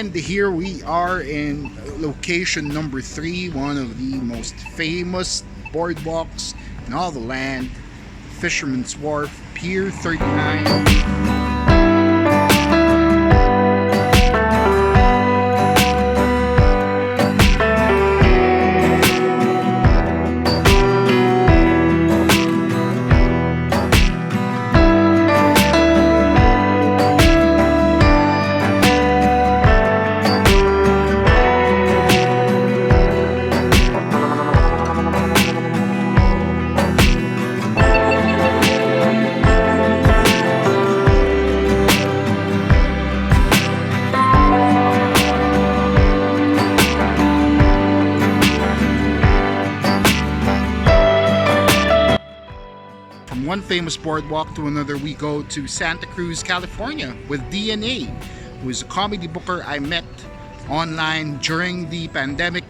And here we are in location number 3, one of the most famous boardwalks in all the land, Fisherman's Wharf, Pier 39. From one famous boardwalk to another, we go to Santa Cruz, California with DNA, who is a comedy booker I met online during the pandemic.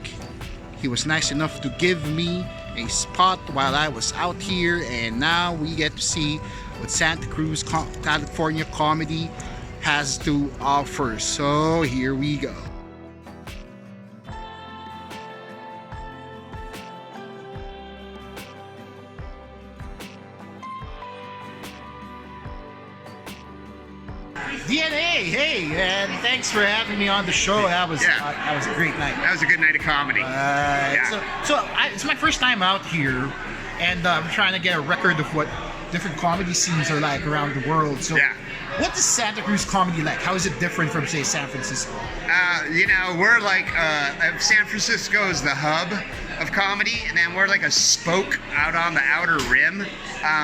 He was nice enough to give me a spot while I was out here, and now we get to see what Santa Cruz, California comedy has to offer. So here we go. DNA, hey, and thanks for having me on the show. That was a great night. That was a good night of comedy. It's my first time out here, and I'm trying to get a record of what different comedy scenes are like around the world. So, what is Santa Cruz comedy like? How is it different from, say, San Francisco? We're like San Francisco is the hub of comedy, and then we're like a spoke out on the outer rim.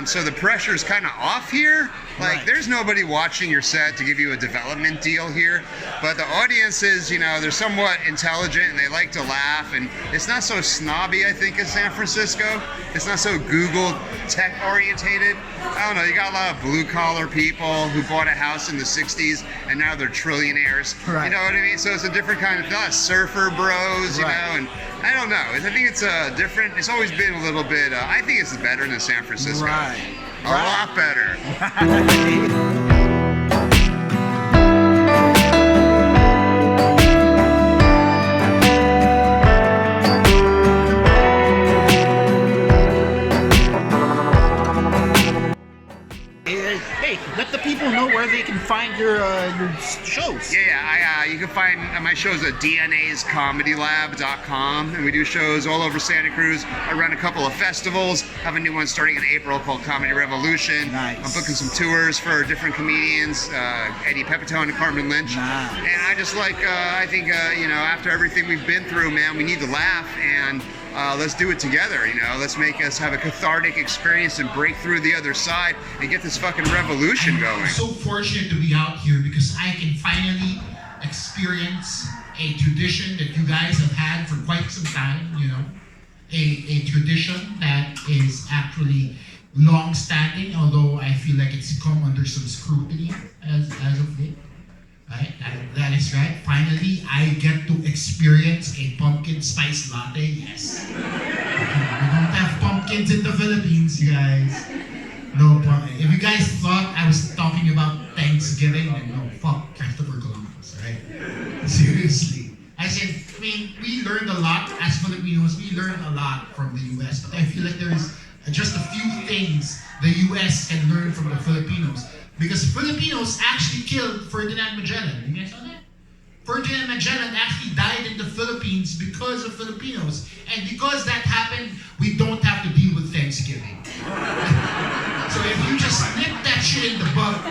So the pressure is kind of off here. Like, there's nobody watching your set to give you a development deal here, but the audiences, they're somewhat intelligent and they like to laugh, and it's not so snobby, I think, as San Francisco. It's not so Google tech orientated. I don't know, you got a lot of blue collar people who bought a house in the 60s and now they're trillionaires. Right. You know what I mean? So it's a different kind of, surfer bros, you know, and I don't know. I think it's different. It's always been a little bit, I think it's better than San Francisco. A lot better. Hey, let the people know where they can find your shows. You can find my shows at dnascomedylab.com, and we do shows all over Santa Cruz. I run a couple of festivals. Have a new one starting in April called Comedy Revolution. Nice. I'm booking some tours for different comedians, Eddie Pepitone and Carmen Lynch. Nice. And I just like, I think, after everything we've been through, man, we need to laugh, and let's do it together, Let's make us have a cathartic experience and break through the other side and get this fucking revolution going. I'm so fortunate to be out here because I can finally experience a tradition that you guys have had for quite some time, a tradition that is actually long-standing, although I feel like it's come under some scrutiny as of late. Right? That is right. Finally, I get to experience a pumpkin spice latte. Yes. We don't have pumpkins in the Philippines, you guys. No pumpkin. If you guys thought I was talking about Thanksgiving, then no, fuck Christopher Columbus, right? Seriously. We learned a lot as Filipinos. We learned a lot from the U.S., but I feel like there is just a few things the U.S. can learn from the Filipinos. Because Filipinos actually killed Ferdinand Magellan. You guys know that? Ferdinand Magellan actually died in the Philippines because of Filipinos. And because that happened, we don't have to deal with Thanksgiving. So if you just nip that shit in the bud,